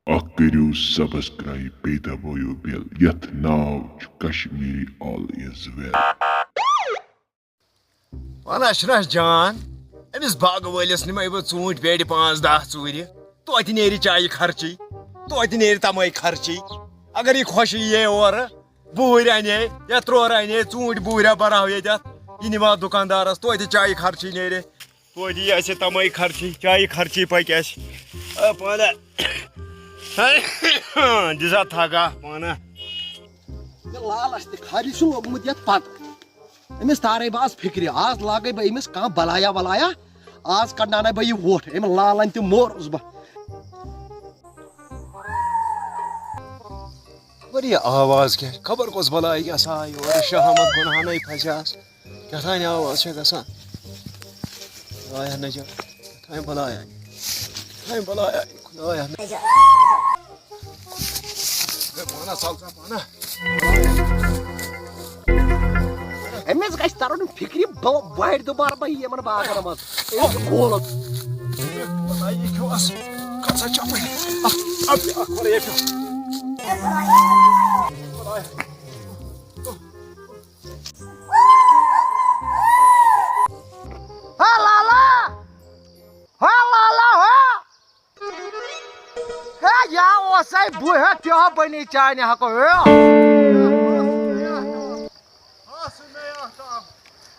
Akhiru subscribe PWO Bill. Yet now Kashmiri all is well. Vana Ashrash Jan, أمس باغ وٲلِس نِمَے بہٕ ژوٗنٛٹھۍ بیٚڑِ 5-10 ژوٗرِ توتہِ نیرِ چایہِ خرچی توتہِ نیرِ تمے خرچی اگر یہِ خۄش یِیے اورٕ بوٗرۍ اَنے یا ترٛوہر اَنے ژوٗنٛٹھۍ بوٗریا بَراو ییٚتٮ۪تھ یہِ نِوان دُکاندارَس توتہِ چایہِ خرچی نیرِ توتہِ یی اَسہِ تمے خرچی چایہِ خرچی پَکہِ اَسہِ پانہٕ دِسا تھکا پانہٕ لالچ تہِ خرچ چھُ لوٚگمُت یتھ پتہٕ أمِس تارے بہٕ آز فِکرِ آز لاگے بہٕ أمِس کانٛہہ بلایا ولایا آز کڑناونے بہٕ یہِ ووٚٹھ أمۍ لالن تہِ مورُس بہٕ واریاہ آواز کیٛاہ خبر کۄس بلاے کیٛاہ آے یورٕ شاہ احمد گُنہانٕے پھسیاس کیٛاہ تانۍ آواز چھےٚ گژھان خدایا نجات کیٛاہ تانۍ بلایا کیٛاہ تانۍ بلایا خدایا پانہ ژل سا پانہ أمِس گژھِ ترُن فِکرِ بہٕ دُبارٕ بہٕ یِمن باغن منٛز أمِس چھُ کھولُن یہِ کھیوٚوس کھژ سا چپٕنۍ اکھ کھوٚر یہِ بہٕ تہِ بنی چانہِ حقو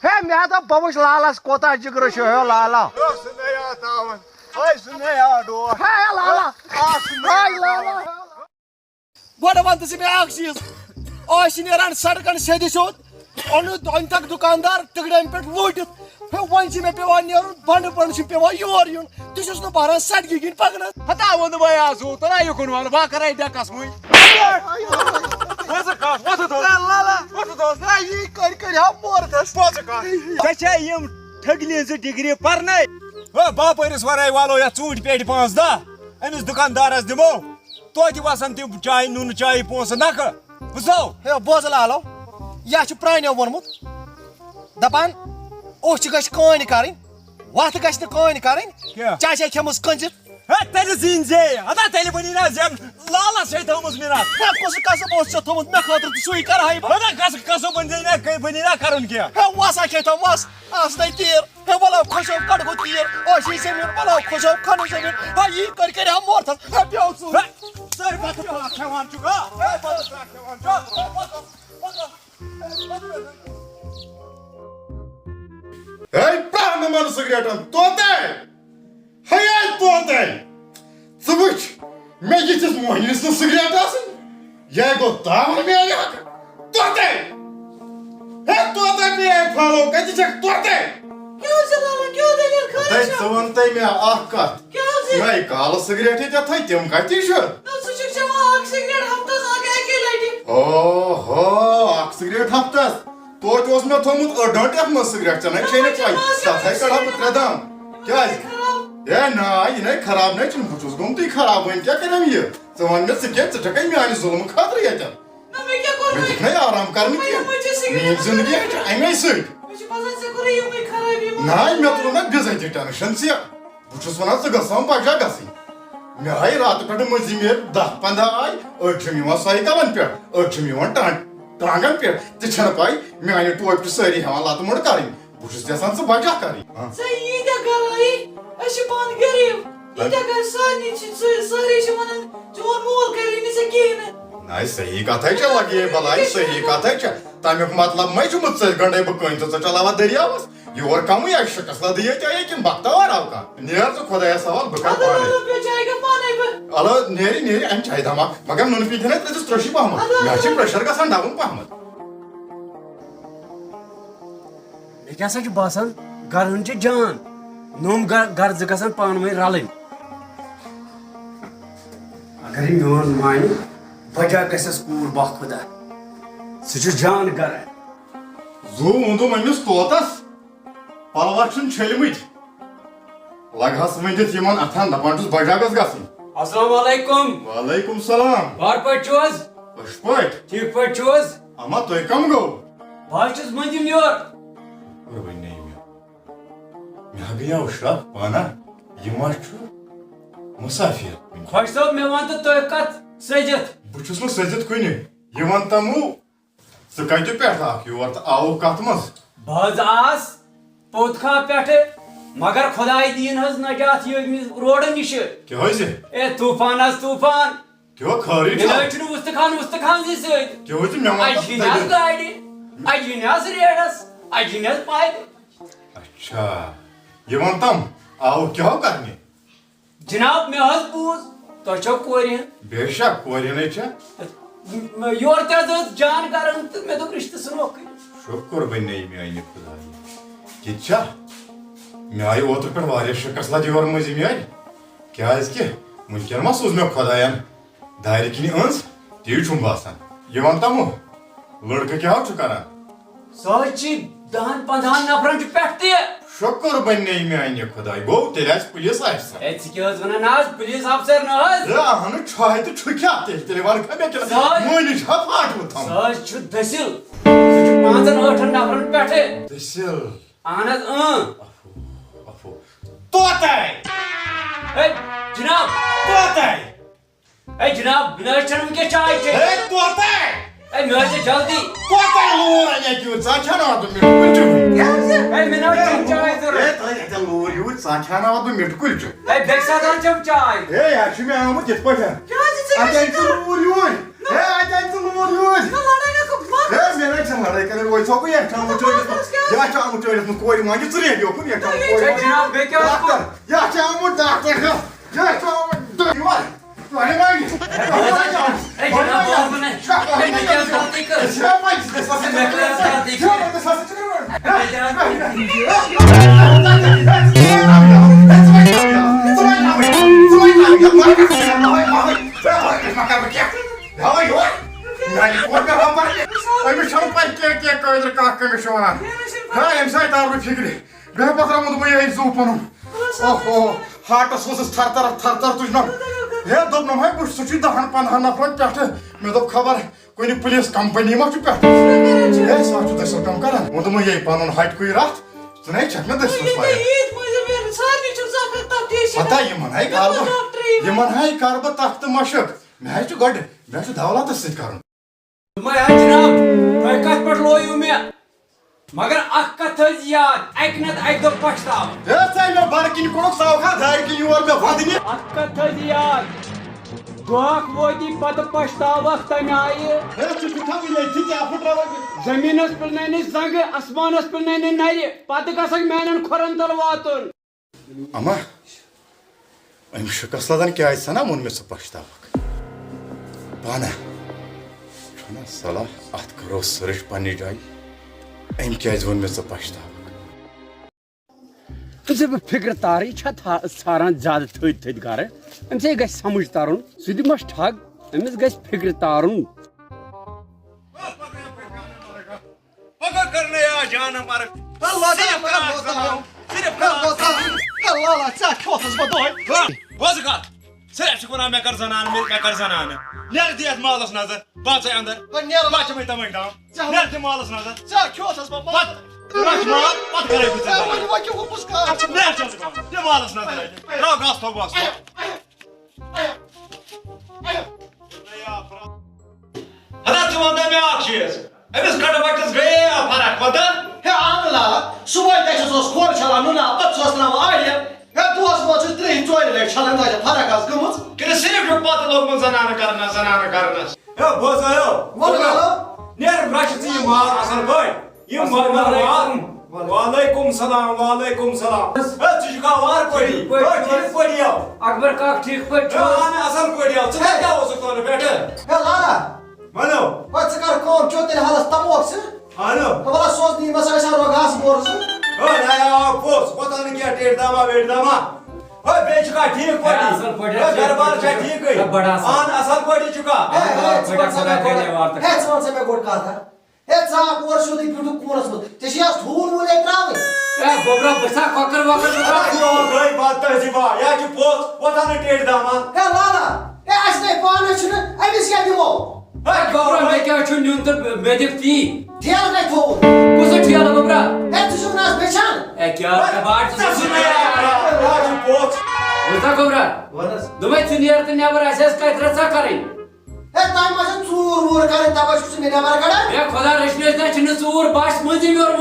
ہے مےٚ دوٚپ بہٕ وٕچھ لالس کوتاہ جِگرٕ چھُ ہے لالا گۄڈٕ وَن تہٕ ژٕ مےٚ اکھ چیٖز أسۍ چھِ نیران سڑکن سیٚدِ سیوٚد أنۍ تک دُکاندار تِگڑٮ۪ن پٮ۪ٹھ لوٗٹِتھ ہے وۄنۍ چھِ مےٚ پیٚوان نیرُن بنٛڈٕ پنڈ چھُ پیٚوان یور یُن تہِ چھُس نہٕ بہران سڑکہِ کِنۍ پکنس ہتا ووٚن بہٕ آزو ترٛا یُکُن وَلہٕ بہٕ کَرے ڈٮ۪کس وٕنۍ ژےٚ چھے یِم ٹھٔگلہِ 2 ڈگری پرنے باپٲرِس وَرٲے والو یتھ ژوٗنٛٹھۍ پیٹہِ 5-10 أمِس دُکاندارس دِمو توتہِ وسن تِم چایہِ نُنہٕ چایہِ پونٛسہٕ نکھٕ بوٗزتھو ہے بوز لالو یہِ چھُ پرٛانیو ووٚنمُت دپان اوٚچھ گژھِ کٲنۍ کَرٕنۍ وَتھ گژھِ نہٕ کٲنۍ کَرٕنۍ چاے چھے کھیٚمٕژ کٔنزِتھ تیٚلہِ زیٖنۍ زے ہتا تیٚلہِ بنی نا زٮ۪ن لالس چھے تھٲومٕژ مِنت کُس قصب اوس ژےٚ تھوٚمُت مےٚ خٲطرٕ تہٕ سُے کرہاے بہٕ ہتا کسو بنی نا کرُن کینٛہہ ہے وَسا کھیٚتو وَس آسنے تیٖر ہے وَلو کھوٚسو کڑگو تیٖر ٲسی زٔمیٖن وَلو کھوٚسو کھنو زٔمیٖن ہے یی کٔرۍ ہا مورتھس ہے پیٚو ژٕ سٲرۍ بتہٕ پھاکھ کھٮ۪وان چھُکھ Hey, pahnaman sigaretin, today! Hayal today! Sıvıç, me gitsin muhayyisinin sigaretasın? Yego davul me yak! Today! Hey, today me follow, kaçacak today! کیٛاہ حظ چھِ لالہ کیٛاہ دٔلیٖل خٲرٕے Hey, چھا sıvıntay me akkat! کیٛاہ حظ یہِ Me kalı sigareti de tay tim kaçışır! ژٕ چھُکھ چٮ۪وان اکھ سِگریٹ ہفتس اکہِ لٹہِ Oho, ak sigaret haftas! Toit os me thomut ödönt yapma sigaret canay şeyine pay! Satay kadar pıtradam! Kya? Ya na, yine kharab ne için bu çocuk gumti kharab oyun kya kerem ye? Zaman me sigaret çakay me ani zulum khadır yetem! نہ مےٚ کیٛاہ کوٚر Me dikne aram karnı ki! Meyim zindagi ya ay süt! مےٚ چھُ باسان ژےٚ کوٚرُے یِمٕے خرٲبی Nay me turuna bezay diktanı şansiya! Bu çocuk bana sıgasam başa gasi! Me ay rahat kadar mazimir 10-15 ay ölçüm yuva sayı kalan per ölçüm yuva tangan per tıçana pay me aynı tuvalet sari hava latı mor karayım. Bu çocuk yasan sı başa karayım. ژےٚ ییٖتیٛاہ گرایی أسۍ چھِ پانہٕ غریٖب ییٖتیٛاہ گرِ سارنٕے چھِ سٲری چھِ وَنان چون مول کَرِ نہٕ ژےٚ کِہیٖنۍ نہٕ Nay sahi kathay cha lagi balay sahi kathay cha. Tamyok matlab may şu mutsal gandai bu koin to chalava dariyavas. Yor kamu ya şakasla diye chahiye ki bakta var avka. Niyar to khodaya saval bakar اَدٕ paane. اَدٕ پیٚو چاے گٔے پانے بہٕ Ala neri an chay damak. Magam nun pitene tredus troshi pahmat. Yachi pressure ka san davun pahmat. مےٚ کیٛاہ سا چھُ باسان گرٕن چھِ جان نوٚم گرٕ زٕ گژھن پانہٕ ؤنۍ رلٕنۍ اگر یہِ میون مانہِ بجا گژھٮ۪س کوٗر باخۄدا سُہ چھُ جان گرٕ Zu undum amis totas. Palvachun çelimit. Laghas vendit yaman athan dapantus bajagas gasin. السلام علیکم Walaikum salam. وارٕ پٲٹھۍ چھِو حظ Ashpait. ٹھیٖک پٲٹھۍ چھِو حظ Ama toy kam go. بہٕ حظ چھُس مٔنٛزِم your Me hagaya uşra bana yımaşçı مسافر خۄش صٲب مےٚ وَن تہٕ تُہۍ کَتھ سٔجِتھ بہٕ چھُس نہٕ سٔزِتھ کُنہِ یہِ وَن تمو ژٕ کَتہِ پٮ۪ٹھ آکھ یور تہٕ آوُکھ کَتھ منٛز بہٕ حظ آس پوٚتخا پٮ۪ٹھٕ مگر خۄداے دِیِن حظ نجات ییٚمہِ روڈٕ نِشہِ کیٛازِ اے طوٗفان حظ طوٗفان کیٛاہ خٲرٕے مےٚ چھا حظ چھُنہٕ وُستخان زِ سۭتۍ کیٛازِ مےٚ وَن اَجہِ ہِنۍ حظ گاڑِ اَجہِ ہِنۍ حظ ریڈَس اَجہِ ہِنۍ حظ پایدٕ اچھا یہِ وَن تم آوُکھ کیٛاہ کرنہِ جِناب مےٚ حظ بوٗز تۄہہِ چھو کورِ ہٕنٛز بے شک کورِ ہَنَے چھےٚ یورٕ تہِ حظ ٲس جان کران تہٕ مےٚ دوٚپ رِشتہٕ ژھٕنوکھٕے شُکُر بَنے میٛانہِ خۄدایہِ ییٚتہِ چھا مےٚ آیہِ اوترٕ پٮ۪ٹھ واریاہ شِکَس لَتہِ یورٕ مٔنٛزِم یارِ کیٛازِکہِ وٕنکٮ۪ن ما سوٗز مےٚ خۄدایَن دارِ کِنۍ أنٛز تی چھُم باسان یہِ وَن تمو لٔڑکہٕ کیٛاہ چھُ کران سُہ حظ چھِ 10-15 نفرن چھُ پٮ۪ٹھ تہِ شُکُر بَنے میٛانہِ خۄدایہِ گوٚو تیٚلہِ آسہِ پُلیٖس آسہِ سا اے ژٕ کیٛاہ حظ وَنان آز پُلیٖس افسر نہ حظ اہنُو چھُہے تہٕ چھُ کیٛاہ تیٚلہِ وَنکھا مےٚ کِنہٕ مٲنِج چھا پھاٹمُت سُہ حظ چھُ دٔسِل سُہ چھُ 5-8 نفرن پٮ۪ٹھٕ دٔسِل اہن حظ افو توتے اے جناب توتے اے جناب مےٚ حظ چھَنہٕ وٕنکٮ۪س چاے چیٚنۍ ہے توتے اے مےٚ حظ چھِ جلدی توتے لوٗر اَنے کیٛوٗت ژٕ چھاناوَتھ بہٕ مِٹھٕ کُلچہِ اے مےٚ نہ حظ چھَنہٕ چاے ضوٚرتھ ہے لوٗر یوٗت ژٕ چھاناوَتھ بہٕ مِٹھٕ کُلچہِ اے بیٚکہِ ساتہٕ حظ چھَم چاے ہے یہِ چھُ مےٚ آمُت یِتھ پٲٹھۍ اَتہِ أنۍ ژٕ لوٗر یوٗرۍ ہے اَتہِ أنۍ ژٕ لوٗر یوٗرۍ ہے مےٚ نَے چھَنہٕ لڑٲے کَرٕنۍ روزِ ژوٚکُے یَتھ چھُ آمُت چٲنِس یَتھ چھُ آمُت چٲنِس منٛز کورِ مانٛجہِ ژٕ ریڈیو کُن یَتھ چھُ آمُت کورِ اے جناب بیٚیہِ کیٛاہ حظ کوٚر یَتھ چھُ آمُت ڈاکٹر یَتھ چھُ آمُت یور تۄہہِ مانٛگہِ اے جناب بہٕ وَنہٕ اے مےٚ کیٛاہ حظ غلطی کٔر مےٚ کیٛاہ حظ غلطی کٔر اے جناب أمِس چھَنہٕ پَے کیٚنٛہہ کیٚنٛہہ قٲدِر کَتھ کٔمِس چھِ وَنان ہے اَمہِ سۭتۍ تار بہٕ فِکرِ بیٚیہِ پَتہٕ درٛامُت بہٕ یِہوٚے زوٗ پَنُن اوہو ہاٹَس اوسُس تھر تھر تُجنم ہے دوٚپنم ہے بہٕ سُہ چھُے 10-15 نفرن پٮ۪ٹھٕ مےٚ دوٚپ خبر کُنہِ پُلیٖس کمپٔنی ما چھُ پٮ۪ٹھٕ ہے سُہ چھُ دٔسِل کٲم کران وۄنۍ دوٚپمَے یے پَنُن ہَٹہِ رَتھ ژٕ نَے چھَکھ نہٕ دٔسلَس پتہ یِمن ہاے کَرٕ بہٕ تختہٕ مشق مےٚ حظ چھُ گۄڈٕ مےٚ چھُ دولتس سۭتۍ کَرُن دوٚپمَے حظ جناب تۄہہِ کَتھ پٮ۪ٹھ لویِو مےٚ مگر اکھ کتھ تھٲیزِ یاد اَکہِ نتہٕ اَکہِ دۄہ پچھتاو ہے ژَے مےٚ بَرٕ کِنۍ کوٚڑُکھ سوکھا دارِ کِنۍ یور مےٚ وَدنہِ اکھ کتھ تھٲیزِ یاد دۄہَکھ وٲتی پتہٕ پچھتاوکھ تَمہِ آیہِ ہے ژٕ چھُکھا وٕنہِ ییٚتھی کیٛاہ پھٕٹراوان زٔمیٖنس پِلنٲنی زنٛگہٕ آسمانس پِلنٲنی نرِ پتہٕ گژھکھ میانٮ۪ن کھۄرن تل واتُن اما أمۍ شِکس لَدن کیٛازِ سنا ووٚن مےٚ ژٕ پچھتاوکھ پانہ چھُنا صلاح اَتھ کَرو سٔرٕچ پننہِ جایہِ أمۍ کیٛازِ ووٚن مےٚ ژٕ پچھتاوکھ ژٕ بہٕ فِکرِ تارٕے چھا ژھاران زیادٕ تھٔدۍ تھٔدۍ گرٕ أمۍ سۭتۍ گژھِ سمجھ ترُن سُہ دِمس ٹھگ أمِس گژھِ فِکرِ تارُن صرف چھُکھ وَنان مےٚ کر زنانہٕ مےٚ کر زنانہٕ نیرٕ دِ یتھ مالس نظر بہٕ ژٕے اندر بہٕ چھِ مےٚ تمے دام نیرٕ دِ مالس نظر مال پتہٕ کرے بہٕ ژےٚ نیرٕ دِ مالس نظر تراو گاسہٕ تھوٚو بس حضرت ژٕ وَن مےٚ اکھ چیٖز أمِس کَٹہٕ وَٹس گٔیے فرق پتہٕ ہے اہن لالا صبحٲے تَتہِ اوس کھۄر چھلان نُنہٕ پتہٕ چھُس تراوان آلہِ ہے دۄہس منٛز چھُس 3-4 لٹہِ چھلان توتہِ فرق آسہِ گٔمٕژ کِنہٕ صرف چھُکھ پتہٕ لوگمُت زنانہٕ کرنس ہے وَن لالا نیرٕ رچھ ژٕ یہِ مال اصل پٲٹھۍ یِم وعلیکُم سلام وعلیکُم سلام ہے ژٕ چھُکھا وارٕ پٲٹھی ٹھیٖک پٲٹھی یو اکبر کاک ٹھیٖک پٲٹھۍ چھُ اہن اصل پٲٹھۍ یو ژٕ کتہِ اوسُکھ تورٕ پٮ۪ٹھٕ ہے لالا ونو پتہٕ ژٕ کر کٲم چیو تیٚلہِ حالس تموکھ ژٕ اہنو وَلہٕ سوز نہٕ مےٚ سۭتۍ رو گاسہٕ بور ژٕ پوٚز پتہ نہٕ کیٚنٛہہ ٹیٚٹھ داما ویٹھ داما ہے بیٚیہِ چھُکھا ٹھیٖک پٲٹھی گرٕ بار چھا ٹھیٖکٕے اہن اصل پٲٹھی چھُکھا ژٕ وَن سا مےٚ گۄڈٕ کَتھ ہے ژٕ آکھ اورٕ سیوٚدُے بیوٗٹھُکھ کوٗنس منٛز ژےٚ چھِ آز ٹھوٗل ووٗل ہے تراوٕنۍ اے گوبرا بہٕ چھَسا کۄکر وۄکر گٔے بات تہذیٖبا یا چھُ پوٚز پتہ نہٕ ٹیٚٹھ داما ہے لالا ہے اَسہِ نَے پانس چھُنہٕ أمِس کیٛاہ دِمو گوبرا مےٚ کیٛاہ چھُ نیُن تہٕ مےٚ دِکھ تی ٹھیلہٕ کَتہِ تھووُتھ کُس ٹھیلہٕ گوبرا ہے ژٕ چھُکھ نہٕ حظ بیٚچھان اے کیٛاہ باٹ ژٕ یا چھُ پوٚز بوزا گوبرا دمے سینئر تے نیبر اسس کتر ژا کریں ہے تایم ما ژور وور کرن تبا چھُ مےٚ نیبر کڑان اے خدا رچھنس نہ چھن ژور باش مزی میور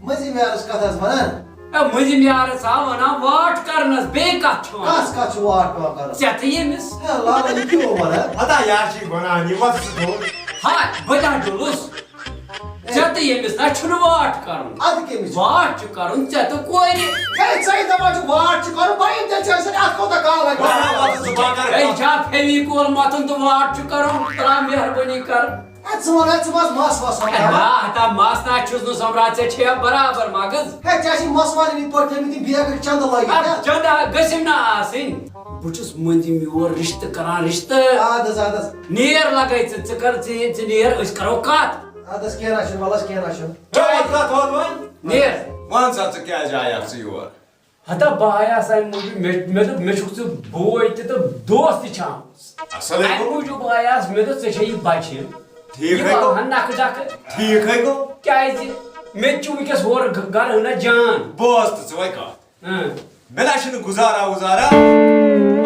مزی میارس کتھس ونان اے مزی میار سا ونا واٹ کرنس بے کت چھو کس کتھ چھُ واٹ پیوان کرُن ژےٚ تہِ ییٚمِس ہے لالہ یہِ کیٛاہ ونان ہتا یار چی ونان یہ وقت تو ہاے بہٕ تہ ڈُلُس ژےٚ تہِ ییٚمِس نہ چھُنہٕ واٹ کرُن ادٕ کٔمِس چھُ واٹ چھُ کرُن ژےٚ تہٕ کورِ ہے ژےٚ دپان چھُ واٹ چھُ کرُن بہٕ یِمہٕ تیٚلہِ ژےٚ سۭتۍ اتھ کوتاہ کال لگہِ اے چھا فیویکول متھُن تہٕ واٹ چھُ کرُن ترٛا مہربٲنی کر ہے ژٕ ون ژٕ مس مس وس ہتا مس نہ چھُس نہٕ سۄمبران ژےٚ چھےٚ برابر مغز ہے ژےٚ چھِ مس والٮ۪ن یِتھ پٲٹھۍ تھٲیمٕتۍ یِم بیگٕکۍ چندٕ لٲگِتھ چندا گٔژھِم نہ آسٕنۍ بہٕ چھُس مٔنٛزِم یور رِشتہٕ کران رِشتہٕ اد حظ اد حظ نیر لگے ژٕ کر ژٕ نیر أسۍ کرو کتھ اد حظ کینٛہہ نہ چھُنہٕ وَلہٕ حظ کینٛہہ نہ چھُنہٕ نیر ون سا ژٕ کیازِ آیکھ ژٕ یور ہتا بہٕ آیاس امہِ موٗجوٗب مےٚ دوٚپ مےٚ چھُکھ ژٕ بوے تہِ تہٕ دوست تہِ چھُ آمُت اصل امہِ موٗجوٗب آیاس مےٚ دوٚپ ژےٚ چھے یہِ بچہِ ٹھیٖک ہے گوٚو نکھٕ جکھٕ ٹھیٖک ہے گوٚو کیازِ مےٚ تہِ چھُ وٕنکیٚس ہورٕ گرٕ ہنا جان بوز تہٕ ژٕ وۄنۍ کتھ مےٚ نہ چھُنہٕ گُزارا وُزارا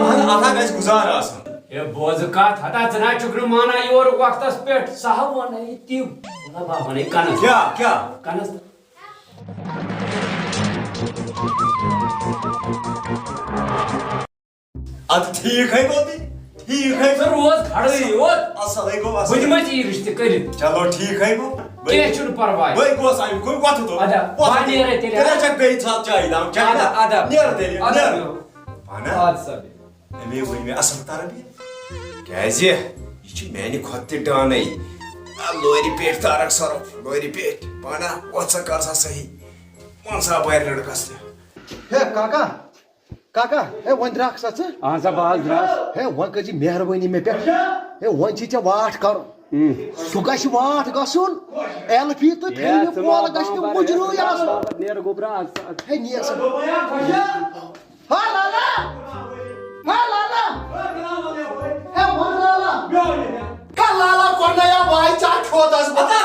اہن اتھا گژھِ گُزار آسُن ہے بوزٕ کتھ ہتا ژٕ نہ چھُکھ نہٕ مانان یورٕ وقتس پٮ۪ٹھ سُہ ہا ونے تِو بہٕ ونے کنس کیٛاہ کنس ادٕ ٹھیٖک ہے گوٚو تہِ ٹھیٖک ہے ژٕ روز کھڑٕے یوت اصل ہے گوٚو بہٕ اصل دِمے ژےٚ یہِ رِشتہٕ کٔرِتھ چلو ٹھیٖک ہے گوٚو کینٛہہ چھُنہٕ پرواے وۄنۍ گوٚژھ اَمہِ کُن وۄتھٕ تو ادا بہٕ نیرے تیٚلہِ تیٚلہِ چھکھ بیٚیہِ ژھاپ چایہِ دام چایہِ ادا ادا نیر تیٚلہِ نیر اہنا اد سا أمے ؤنۍ مےٚ اصل تربیت کیازِ یہِ چھِ میانہِ کھۄتہٕ تہِ ڈانٕے لورِ پیٹھ تارک سرف لورِ پیٹھ پانا وۄتھ سا کر سا صحیح وَن سا بارِ لڑکس تہِ ہے کاکا کاکا ہے وۄنۍ درٛاکھ سا ژٕ اہن سا بہٕ حظ درٛاس ہے وۄنۍ کٔرزِ مہربٲنی مےٚ پٮ۪ٹھ ہے وۄنۍ چھی ژےٚ واٹھ کرُن سُہ گژھِ واٹھ گژھُن ایل پی تہٕ فِلمہِ پول گژھِ نہٕ مُجروٗے آسُن نیر گوبرا ہے نیر سا ہا لالا ہا لالا ہے وَن لالا ہے لالا کوٚرنایا واے ژےٚ کھوتس بہٕ ہے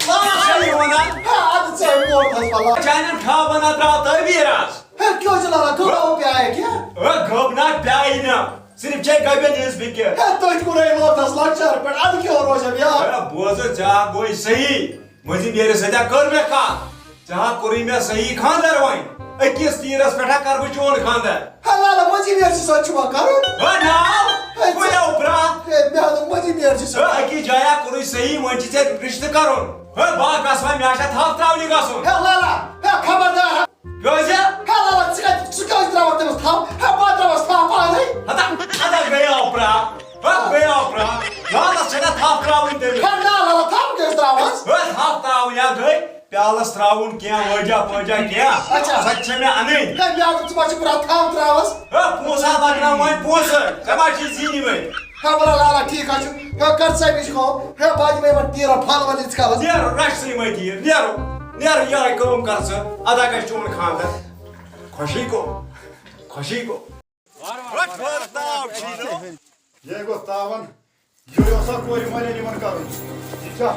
ادٕ ژےٚ موتھس بلا چانٮ۪ن خابن درٛاو تعبیٖر آز ہے کیٛاہ چھُ لالا گوٚو پیٛایہِ کیٛاہ گب نہ پیٛایہِ نہٕ صرف چھے گبٮ۪ن ہِنٛز فِکر ہے تٔتھۍ کوٚرے موتھس لۄکچار پٮ۪ٹھ ادٕ کیٛاہ روزم یاد بوزٕ ژےٚ ہا گوٚے صحیح مٔنٛزِم ییٚرِ سۭتۍ کٔر مےٚ کتھ ژےٚ ہا کوٚرُے مےٚ صحیح خانٛدر وۄنۍ أکِس تیٖرس پٮ۪ٹھ ہا کر بہٕ چون خانٛدر ہے لالا مٔنٛزِم یٲرۍ سۭتۍ سۭتۍ چھُ وۄنۍ کرُن ناو کُلیو برٛا ہے مےٚ دوٚپ مٔنٛزِم یٲرۍ سۭتۍ أکِس جایہِ ہا کوٚرُے صحیح وۄنۍ چھِ ژےٚ رِشتہٕ کرُن باغ گژھ وۄنۍ مےٚ چھا تھپھ تراونہِ گژھُن ہے لالا ہے خبردار کیٛازِ ہے لالا ژٕ کیٛازِ ترٛاوکھ تٔمِس تھپھ ہے بہٕ ترٛاوس تھپھ پانے ادا گٔیاو برٛا گٔیاو برٛا لالس چھنا تھپھ تراوٕنۍ تٔمِس ہے نا لالا تھپھ کیٛازِ ترٛاوس تھپھ تراوٕنۍ یا گٔے پیالس تراوُن کینٛہہ وٲجا پٲجا کینٛہہ اچھا سۄ تہِ چھےٚ مےٚ اَنٕنۍ ہے مےٚ دوٚپ ژٕ ما چھُکھ پرٛا تھپھ ترٛاوس پونٛسہٕ ہا لگناو وۄنۍ پونٛسہٕ ژےٚ ما چھِ زیٖنِمٕتۍ ہے وَلہٕ لالا ٹھیٖک حظ چھُ ہے کر ژٕ أمِچ کٲم ہے بہٕ دِمے وۄنۍ تیٖرن پھل ول ییٖتِس کالس نیرو رچھ مٔے تیٖر نیرو نیرو یِہے کٲم کر ژٕ ادا گژھِ چون خانٛدر خۄشی گوٚو یہ گوٚو تاوان یہِ اوسا کورِ مالٮ۪ن یِمن کرُن یہِ چھا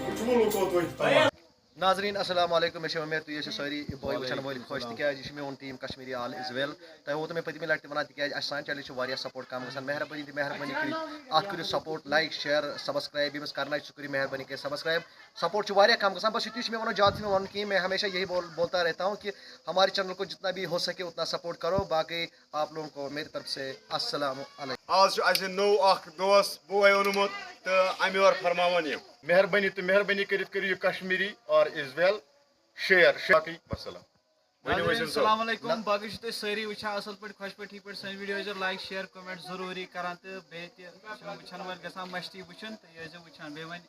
یہِ چھُ مُلکو توتہِ ناظریٖن السلام علیکم مےٚ چھِ اُمید تُہۍ ٲسِو سٲری یہِ بٲے وٕچھن وٲلۍ خۄش تِکیازِ یہِ چھُ میون ٹیٖم کشمیٖری آل اِز ویل تۄہہِ ووتو مےٚ پٔتمہِ لٹہِ تہِ وَنان تِکیازِ اَسہِ سانہِ چینلہِ چھُ واریاہ سپوٹ کم گژھان مہربٲنی کٔرِتھ اَتھ کٔرِو سپوٹ لایک شیر سبسکرایب ییٚمِس کرنا چھُ سُہ کٔرِو مہربٲنی کٔرِتھ سبسکرایب سپوٹ چھُ واریاہ کم گژھان بس یُتُے چھُ مےٚ وَنُن زیادٕ چھُ مےٚ وَنُن کِہیٖنۍ میں ہمیشہ یہی بولتا رہتا ہوں کہ ہمارے چینل کو جتنا بھی ہو سکے اتنا سپوٹ کرو باقی آپ لوگوں کو میری طرف سے السلام علیکم آز چھُ اَسہِ نوٚو اکھ دوس بوے اوٚنمُت تہٕ اَمہِ یورٕ فرماوان یِم مہربٲنی تہٕ مہربٲنی کٔرِتھ کٔرِو یہِ کشمیٖری اور اِز ویل شیر باقٕے وسلام السلام علیکم باقٕے چھِو تُہۍ سٲری وٕچھان اَصٕل پٲٹھۍ خۄش پٲٹھۍ ٹھیٖک پٲٹھۍ سٲنۍ ویٖڈیو ٲسۍزیو لایک شیر کومٮ۪نٛٹ ضروٗری کران تہٕ بیٚیہِ تہِ چھِ وٕچھن وٲلۍ گژھان مٔشتی وٕچھُن تہٕ یہِ ٲسۍزیو وٕچھان بیٚیہِ وۄنۍ